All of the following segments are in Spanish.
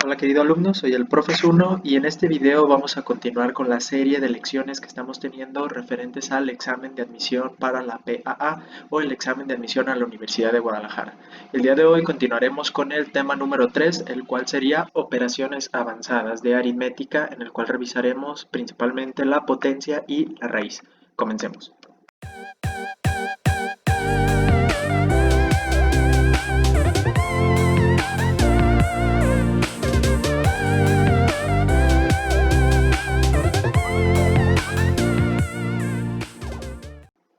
Hola querido alumno, soy el Profe Zuno y en este video vamos a continuar con la serie de lecciones que estamos teniendo referentes al examen de admisión para la PAA o el examen de admisión a la Universidad de Guadalajara. El día de hoy continuaremos con el tema número 3, el cual sería operaciones avanzadas de aritmética, en el cual revisaremos principalmente la potencia y la raíz. Comencemos.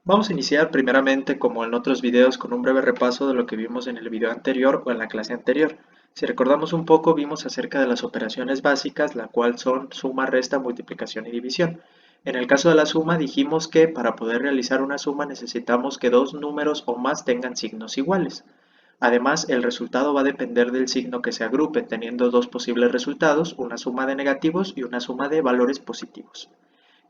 Vamos a iniciar primeramente, como en otros videos, con un breve repaso de lo que vimos en el video anterior o en la clase anterior. Si recordamos un poco, vimos acerca de las operaciones básicas, la cual son suma, resta, multiplicación y división. En el caso de la suma, dijimos que para poder realizar una suma necesitamos que dos números o más tengan signos iguales. Además, el resultado va a depender del signo que se agrupe, teniendo dos posibles resultados, una suma de negativos y una suma de valores positivos.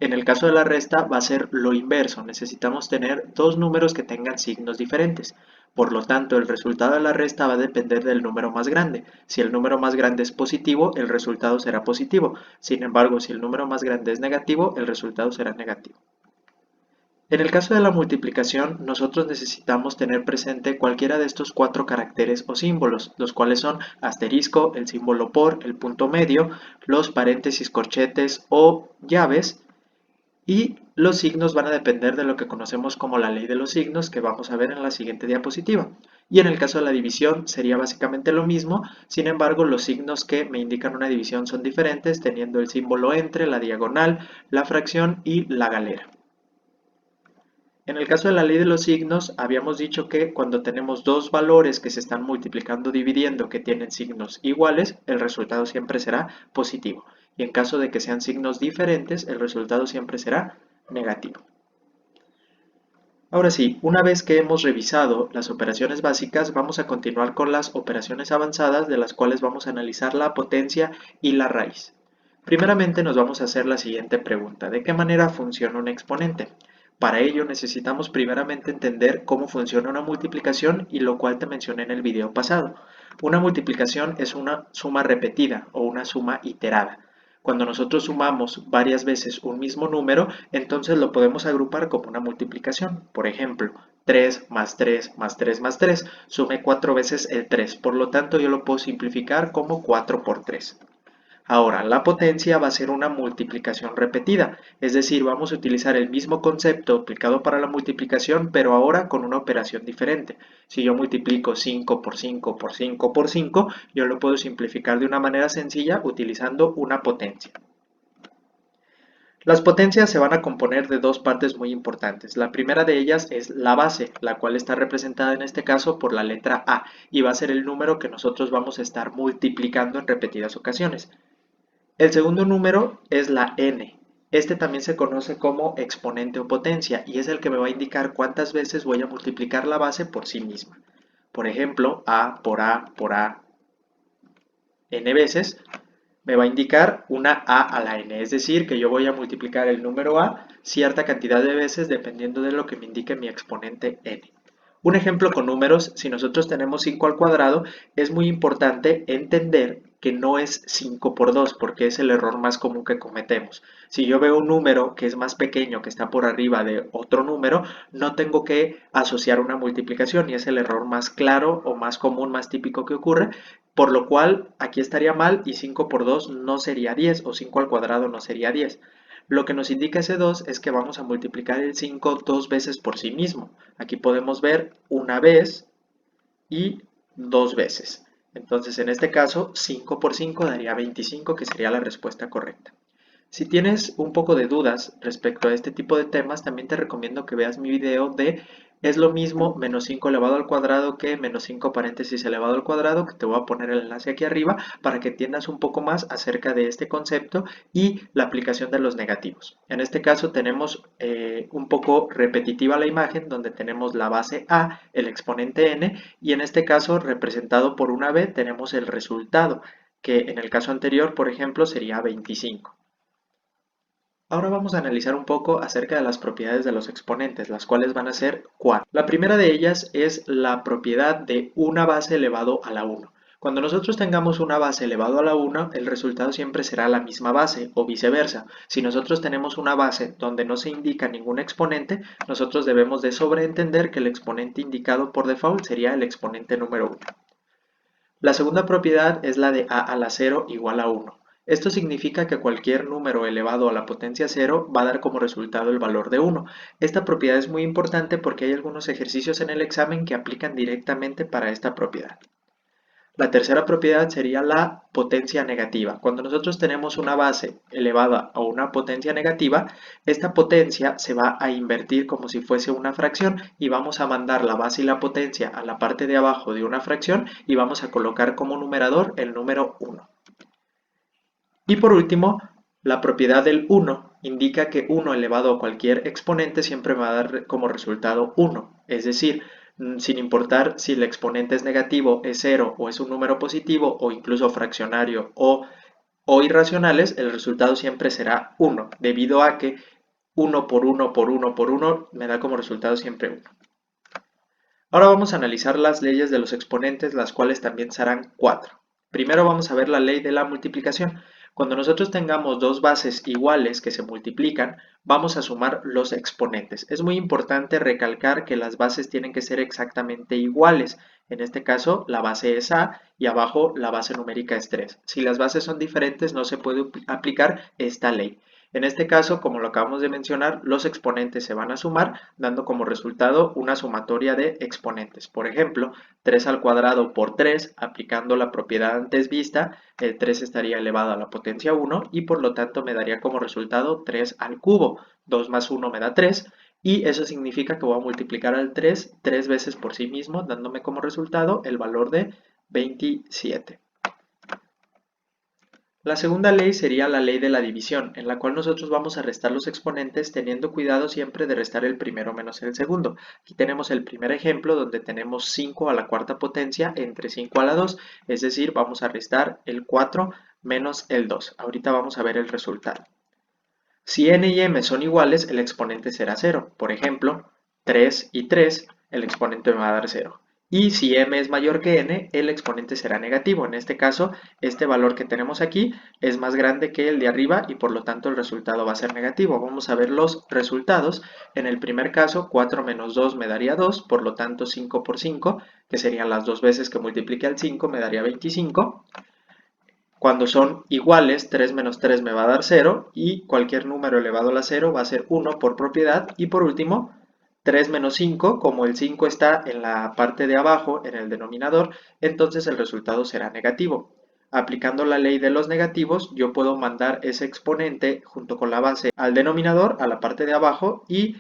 En el caso de la resta va a ser lo inverso, necesitamos tener dos números que tengan signos diferentes. Por lo tanto, el resultado de la resta va a depender del número más grande. Si el número más grande es positivo, el resultado será positivo. Sin embargo, si el número más grande es negativo, el resultado será negativo. En el caso de la multiplicación, nosotros necesitamos tener presente cualquiera de estos cuatro caracteres o símbolos, los cuales son asterisco, el símbolo por, el punto medio, los paréntesis, corchetes o llaves, y los signos van a depender de lo que conocemos como la ley de los signos, que vamos a ver en la siguiente diapositiva. Y en el caso de la división sería básicamente lo mismo, sin embargo los signos que me indican una división son diferentes, teniendo el símbolo entre, la diagonal, la fracción y la galera. En el caso de la ley de los signos, habíamos dicho que cuando tenemos dos valores que se están multiplicando o dividiendo que tienen signos iguales, el resultado siempre será positivo. Y en caso de que sean signos diferentes, el resultado siempre será negativo. Ahora sí, una vez que hemos revisado las operaciones básicas, vamos a continuar con las operaciones avanzadas, de las cuales vamos a analizar la potencia y la raíz. Primeramente nos vamos a hacer la siguiente pregunta: ¿de qué manera funciona un exponente? Para ello necesitamos primeramente entender cómo funciona una multiplicación, y lo cual te mencioné en el video pasado. Una multiplicación es una suma repetida o una suma iterada. Cuando nosotros sumamos varias veces un mismo número, entonces lo podemos agrupar como una multiplicación. Por ejemplo, 3 más 3 más 3 más 3, sumé 4 veces el 3, por lo tanto yo lo puedo simplificar como 4 por 3. Ahora, la potencia va a ser una multiplicación repetida, es decir, vamos a utilizar el mismo concepto aplicado para la multiplicación, pero ahora con una operación diferente. Si yo multiplico 5 por 5 por 5 por 5, yo lo puedo simplificar de una manera sencilla utilizando una potencia. Las potencias se van a componer de dos partes muy importantes. La primera de ellas es la base, la cual está representada en este caso por la letra A, y va a ser el número que nosotros vamos a estar multiplicando en repetidas ocasiones. El segundo número es la n. Este también se conoce como exponente o potencia, y es el que me va a indicar cuántas veces voy a multiplicar la base por sí misma. Por ejemplo, A por A por A n veces me va a indicar una A a la n, es decir, que yo voy a multiplicar el número A cierta cantidad de veces dependiendo de lo que me indique mi exponente n. Un ejemplo con números: si nosotros tenemos 5 al cuadrado, es muy importante entender que no es 5 por 2, porque es el error más común que cometemos. Si yo veo un número que es más pequeño, que está por arriba de otro número, no tengo que asociar una multiplicación, y es el error más claro o más común, más típico que ocurre, por lo cual aquí estaría mal, y 5 por 2 no sería 10, o 5 al cuadrado no sería 10. Lo que nos indica ese 2 es que vamos a multiplicar el 5 dos veces por sí mismo. Aquí podemos ver una vez y dos veces. Entonces, en este caso, 5 por 5 daría 25, que sería la respuesta correcta. Si tienes un poco de dudas respecto a este tipo de temas, también te recomiendo que veas mi video de "es lo mismo menos 5 elevado al cuadrado que menos 5 paréntesis elevado al cuadrado", que te voy a poner el enlace aquí arriba para que entiendas un poco más acerca de este concepto y la aplicación de los negativos. En este caso tenemos un poco repetitiva la imagen, donde tenemos la base A, el exponente n, y en este caso representado por una B tenemos el resultado, que en el caso anterior, por ejemplo, sería 25. Ahora vamos a analizar un poco acerca de las propiedades de los exponentes, las cuales van a ser 4. La primera de ellas es la propiedad de una base elevado a la 1. Cuando nosotros tengamos una base elevado a la 1, el resultado siempre será la misma base o viceversa. Si nosotros tenemos una base donde no se indica ningún exponente, nosotros debemos de sobreentender que el exponente indicado por default sería el exponente número 1. La segunda propiedad es la de a a la 0 igual a 1. Esto significa que cualquier número elevado a la potencia 0 va a dar como resultado el valor de 1. Esta propiedad es muy importante porque hay algunos ejercicios en el examen que aplican directamente para esta propiedad. La tercera propiedad sería la potencia negativa. Cuando nosotros tenemos una base elevada a una potencia negativa, esta potencia se va a invertir como si fuese una fracción y vamos a mandar la base y la potencia a la parte de abajo de una fracción y vamos a colocar como numerador el número 1. Y por último, la propiedad del 1 indica que 1 elevado a cualquier exponente siempre va a dar como resultado 1, es decir, sin importar si el exponente es negativo, es 0 o es un número positivo o incluso fraccionario o irracionales, el resultado siempre será 1, debido a que 1 por 1 por 1 por 1 me da como resultado siempre 1. Ahora vamos a analizar las leyes de los exponentes, las cuales también serán 4. Primero vamos a ver la ley de la multiplicación. Cuando nosotros tengamos dos bases iguales que se multiplican, vamos a sumar los exponentes. Es muy importante recalcar que las bases tienen que ser exactamente iguales. En este caso, la base es A y abajo la base numérica es 3. Si las bases son diferentes, no se puede aplicar esta ley. En este caso, como lo acabamos de mencionar, los exponentes se van a sumar, dando como resultado una sumatoria de exponentes. Por ejemplo, 3 al cuadrado por 3, aplicando la propiedad antes vista, el 3 estaría elevado a la potencia 1 y por lo tanto me daría como resultado 3 al cubo. 2 más 1 me da 3 y eso significa que voy a multiplicar al 3 3 veces por sí mismo, dándome como resultado el valor de 27. La segunda ley sería la ley de la división, en la cual nosotros vamos a restar los exponentes teniendo cuidado siempre de restar el primero menos el segundo. Aquí tenemos el primer ejemplo donde tenemos 5 a la cuarta potencia entre 5 a la 2, es decir, vamos a restar el 4 menos el 2. Ahorita vamos a ver el resultado. Si n y m son iguales, el exponente será 0. Por ejemplo, 3 y 3, el exponente me va a dar 0. Y si m es mayor que n, el exponente será negativo. En este caso, este valor que tenemos aquí es más grande que el de arriba y por lo tanto el resultado va a ser negativo. Vamos a ver los resultados. En el primer caso, 4 menos 2 me daría 2, por lo tanto 5 por 5, que serían las dos veces que multiplique al 5, me daría 25. Cuando son iguales, 3 menos 3 me va a dar 0 y cualquier número elevado a la 0 va a ser 1 por propiedad. Y por último, 3 menos 5, como el 5 está en la parte de abajo, en el denominador, entonces el resultado será negativo. Aplicando la ley de los negativos, yo puedo mandar ese exponente junto con la base al denominador, a la parte de abajo, y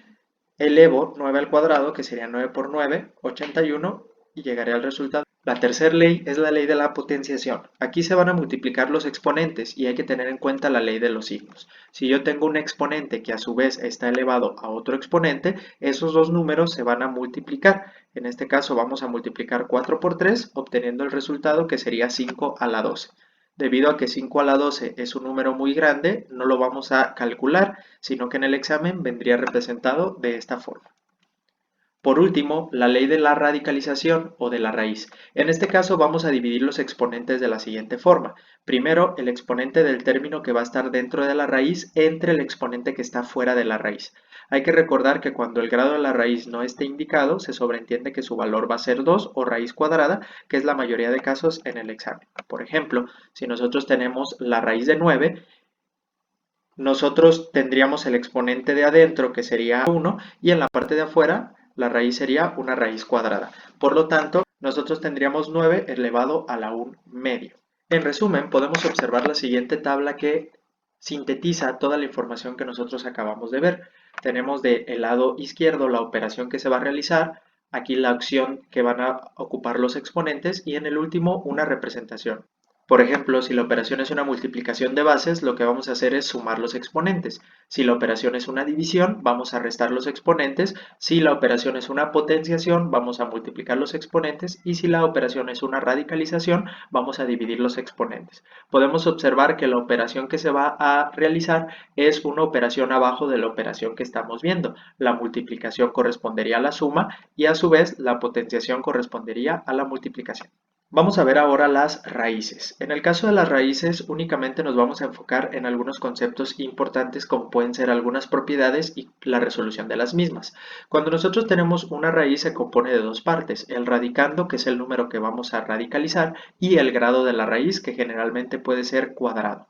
elevo 9 al cuadrado, que sería 9 por 9, 81, y llegaré al resultado. La tercera ley es la ley de la potenciación. Aquí se van a multiplicar los exponentes y hay que tener en cuenta la ley de los signos. Si yo tengo un exponente que a su vez está elevado a otro exponente, esos dos números se van a multiplicar. En este caso vamos a multiplicar 4 por 3, obteniendo el resultado que sería 5 a la 12. Debido a que 5 a la 12 es un número muy grande, no lo vamos a calcular, sino que en el examen vendría representado de esta forma. Por último, la ley de la radicalización o de la raíz. En este caso vamos a dividir los exponentes de la siguiente forma. Primero, el exponente del término que va a estar dentro de la raíz entre el exponente que está fuera de la raíz. Hay que recordar que cuando el grado de la raíz no esté indicado, se sobreentiende que su valor va a ser 2 o raíz cuadrada, que es la mayoría de casos en el examen. Por ejemplo, si nosotros tenemos la raíz de 9, nosotros tendríamos el exponente de adentro que sería 1 y en la parte de afuera la raíz sería una raíz cuadrada. Por lo tanto, nosotros tendríamos 9 elevado a la 1 medio. En resumen, podemos observar la siguiente tabla que sintetiza toda la información que nosotros acabamos de ver. Tenemos del lado izquierdo la operación que se va a realizar, aquí la acción que van a ocupar los exponentes y en el último una representación. Por ejemplo, si la operación es una multiplicación de bases, lo que vamos a hacer es sumar los exponentes. Si la operación es una división, vamos a restar los exponentes. Si la operación es una potenciación, vamos a multiplicar los exponentes. Y si la operación es una radicalización, vamos a dividir los exponentes. Podemos observar que la operación que se va a realizar es una operación abajo de la operación que estamos viendo. La multiplicación correspondería a la suma y a su vez la potenciación correspondería a la multiplicación. Vamos a ver ahora las raíces. En el caso de las raíces, únicamente nos vamos a enfocar en algunos conceptos importantes como pueden ser algunas propiedades y la resolución de las mismas. Cuando nosotros tenemos una raíz se compone de dos partes, el radicando, que es el número que vamos a radicalizar, y el grado de la raíz, que generalmente puede ser cuadrado.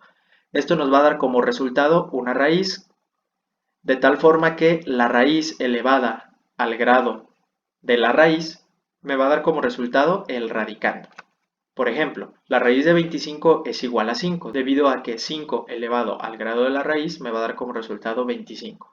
Esto nos va a dar como resultado una raíz, de tal forma que la raíz elevada al grado de la raíz me va a dar como resultado el radicando. Por ejemplo, la raíz de 25 es igual a 5, debido a que 5 elevado al grado de la raíz me va a dar como resultado 25.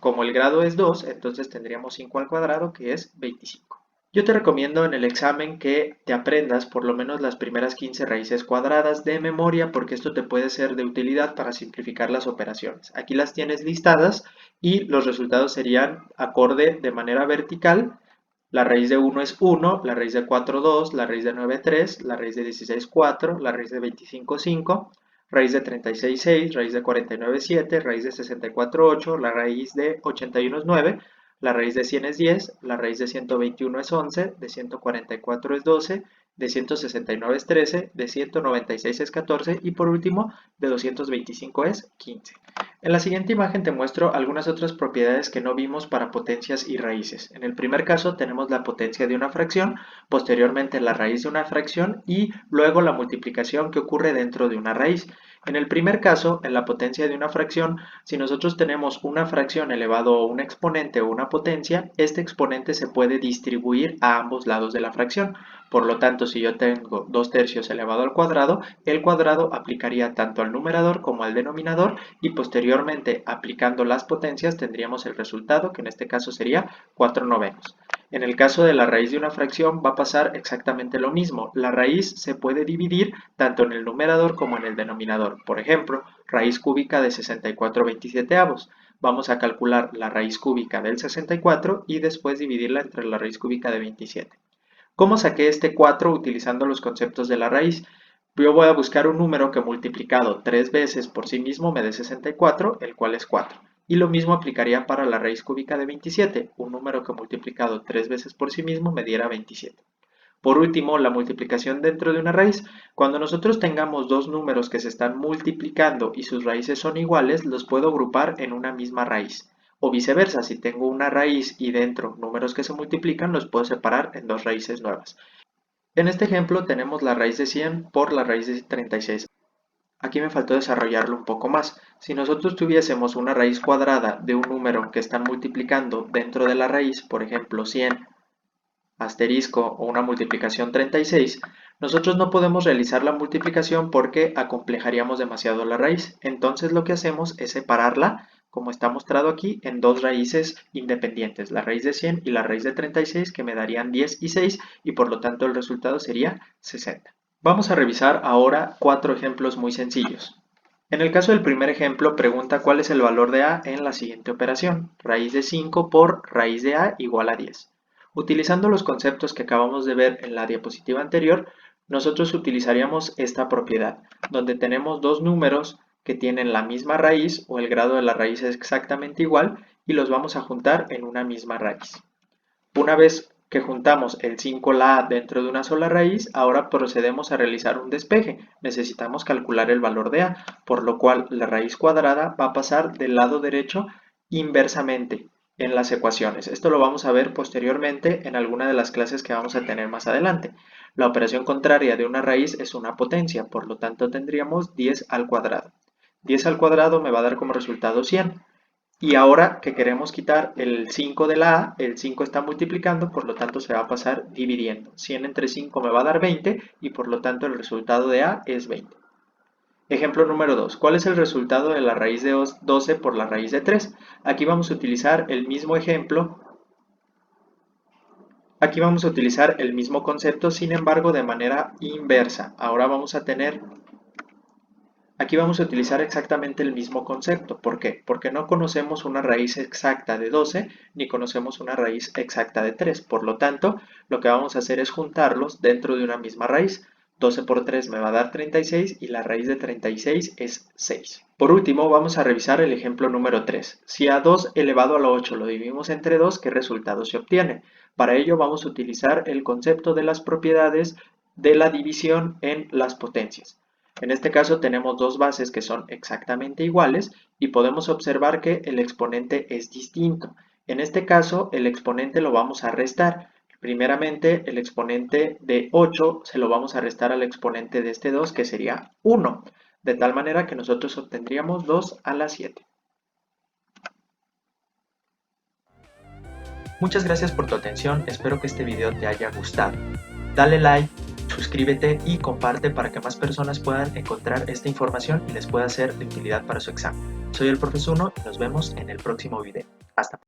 Como el grado es 2, entonces tendríamos 5 al cuadrado, que es 25. Yo te recomiendo en el examen que te aprendas por lo menos las primeras 15 raíces cuadradas de memoria, porque esto te puede ser de utilidad para simplificar las operaciones. Aquí las tienes listadas y los resultados serían acorde de manera vertical. La raíz de 1 es 1, la raíz de 4 2, la raíz de 9 3, la raíz de 16 4, la raíz de 25 5, raíz de 36 6, raíz de 49 7, raíz de 64 8, la raíz de 81 es 9, la raíz de 100 es 10, la raíz de 121 es 11, de 144 es 12, de 169 es 13, de 196 es 14 y por último de 225 es 15. En la siguiente imagen te muestro algunas otras propiedades que no vimos para potencias y raíces. En el primer caso tenemos la potencia de una fracción, posteriormente la raíz de una fracción y luego la multiplicación que ocurre dentro de una raíz. En el primer caso, en la potencia de una fracción, si nosotros tenemos una fracción elevado a un exponente o una potencia, este exponente se puede distribuir a ambos lados de la fracción. Por lo tanto, si yo tengo 2 tercios elevado al cuadrado, el cuadrado aplicaría tanto al numerador como al denominador y posteriormente aplicando las potencias tendríamos el resultado que en este caso sería 4 novenos. En el caso de la raíz de una fracción va a pasar exactamente lo mismo. La raíz se puede dividir tanto en el numerador como en el denominador. Por ejemplo, raíz cúbica de 64/27. Vamos a calcular la raíz cúbica del 64 y después dividirla entre la raíz cúbica de 27. ¿Cómo saqué este 4 utilizando los conceptos de la raíz? Yo voy a buscar un número que multiplicado 3 veces por sí mismo me dé 64, el cual es 4. Y lo mismo aplicaría para la raíz cúbica de 27, un número que multiplicado 3 veces por sí mismo me diera 27. Por último, la multiplicación dentro de una raíz. Cuando nosotros tengamos dos números que se están multiplicando y sus raíces son iguales, los puedo agrupar en una misma raíz. O viceversa, si tengo una raíz y dentro números que se multiplican, los puedo separar en dos raíces nuevas. En este ejemplo tenemos la raíz de 100 por la raíz de 36. Aquí me faltó desarrollarlo un poco más. Si nosotros tuviésemos una raíz cuadrada de un número que están multiplicando dentro de la raíz, por ejemplo 100 asterisco o una multiplicación 36, nosotros no podemos realizar la multiplicación porque acomplejaríamos demasiado la raíz. Entonces lo que hacemos es separarla, como está mostrado aquí, en dos raíces independientes, la raíz de 100 y la raíz de 36, que me darían 10 y 6, y por lo tanto el resultado sería 60. Vamos a revisar ahora cuatro ejemplos muy sencillos. En el caso del primer ejemplo, pregunta cuál es el valor de a en la siguiente operación. Raíz de 5 por raíz de a igual a 10. Utilizando los conceptos que acabamos de ver en la diapositiva anterior, nosotros utilizaríamos esta propiedad, donde tenemos dos números que tienen la misma raíz o el grado de la raíz es exactamente igual y los vamos a juntar en una misma raíz. Una vez que juntamos el 5 la a dentro de una sola raíz, ahora procedemos a realizar un despeje. Necesitamos calcular el valor de a, por lo cual la raíz cuadrada va a pasar del lado derecho inversamente en las ecuaciones. Esto lo vamos a ver posteriormente en alguna de las clases que vamos a tener más adelante. La operación contraria de una raíz es una potencia, por lo tanto tendríamos 10 al cuadrado. 10 al cuadrado me va a dar como resultado 100. Y ahora que queremos quitar el 5 de la a, el 5 está multiplicando, por lo tanto se va a pasar dividiendo. 100 entre 5 me va a dar 20 y por lo tanto el resultado de a es 20. Ejemplo número 2. ¿Cuál es el resultado de la raíz de 12 por la raíz de 3? Aquí vamos a utilizar el mismo ejemplo. Aquí vamos a utilizar el mismo concepto, sin embargo de manera inversa. Ahora vamos a tener... Aquí vamos a utilizar exactamente el mismo concepto. ¿Por qué? Porque no conocemos una raíz exacta de 12 ni conocemos una raíz exacta de 3. Por lo tanto, lo que vamos a hacer es juntarlos dentro de una misma raíz. 12 por 3 me va a dar 36 y la raíz de 36 es 6. Por último, vamos a revisar el ejemplo número 3. Si a 2 elevado a la 8 lo dividimos entre 2, ¿qué resultado se obtiene? Para ello vamos a utilizar el concepto de las propiedades de la división en las potencias. En este caso tenemos dos bases que son exactamente iguales y podemos observar que el exponente es distinto. En este caso el exponente lo vamos a restar. Primeramente el exponente de 8 se lo vamos a restar al exponente de este 2 que sería 1, de tal manera que nosotros obtendríamos 2 a la 7. Muchas gracias por tu atención, espero que este video te haya gustado. Dale like, suscríbete y comparte para que más personas puedan encontrar esta información y les pueda ser de utilidad para su examen. Soy el Profe Uno y nos vemos en el próximo video. Hasta pronto.